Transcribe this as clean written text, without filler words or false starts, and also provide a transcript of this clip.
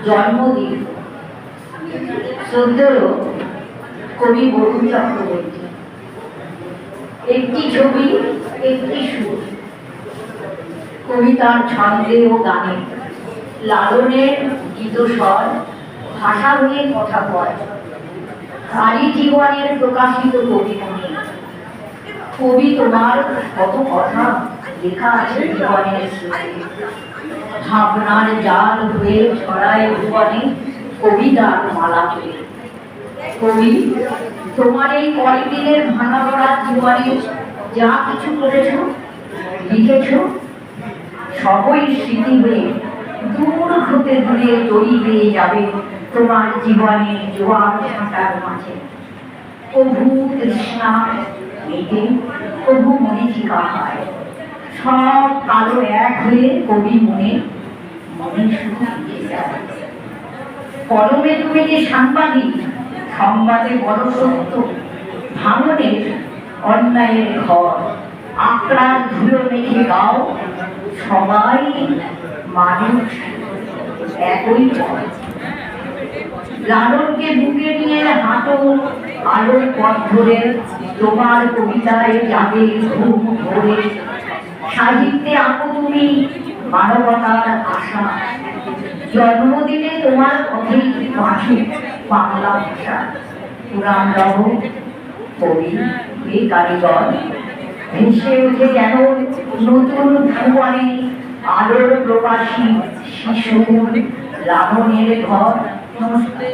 জন্মদিন শ্রদ্ধেয় কবি বরুণ চক্রবর্তী। একটি ছবি, একটি সুর, কবিতার ছন্দে ও গানে, লালনের গীতস্বর, ভাষা হয়ে কথা কয়। তারই জীবনের প্রকাশিত কবিমণি। কবি তোমার কত কথা লেখা আছে জীবনের স্রোতে। ভাবনার জাল হয়ে ছড়ায় জীবনে কবিতার মালা হয়ে। কবি তোমার এই কয়েকদিনের ভাঙা পড়া জীবনে যা কিছু করেছ, লিখেছ, সবই স্মৃতি হয়ে দূর হতে দূরে তৈরি হয়ে যাবে তোমার জীবনের জোয়ার ভাটার মাঝে। প্রভু তৃষ্ণা মেটে, প্রভু মরীচিকা হয়, সব কালো এক হয়ে কবি মনে মনে শুধু লিখে যায়। কলমে তুমি যে সাংবাদিক, সংবাদে বড় সত্য, ভাঙনের অন্যায়ের ঘর, আকড়ার ধুলো মেখে গাও, সবাই মানুষ একই পথ। লালনকে বুকে নিয়ে হাঁটো আলোর পথ ধরে, তোমার কবিতায় যাবে ঘুম ভরে। সাহিত্যে আঁকো তুমি মানবতার আশা, জন্মদিনে তোমার পথেই বাঁচুক বাংলা ভাষা। পুরাণ রহ কবি এ কারিগর, ভেসে ওঠে যেন নতুন ভুবনে আলোর প্রবাসী শিশু লালনের ঘর। নমস্তে।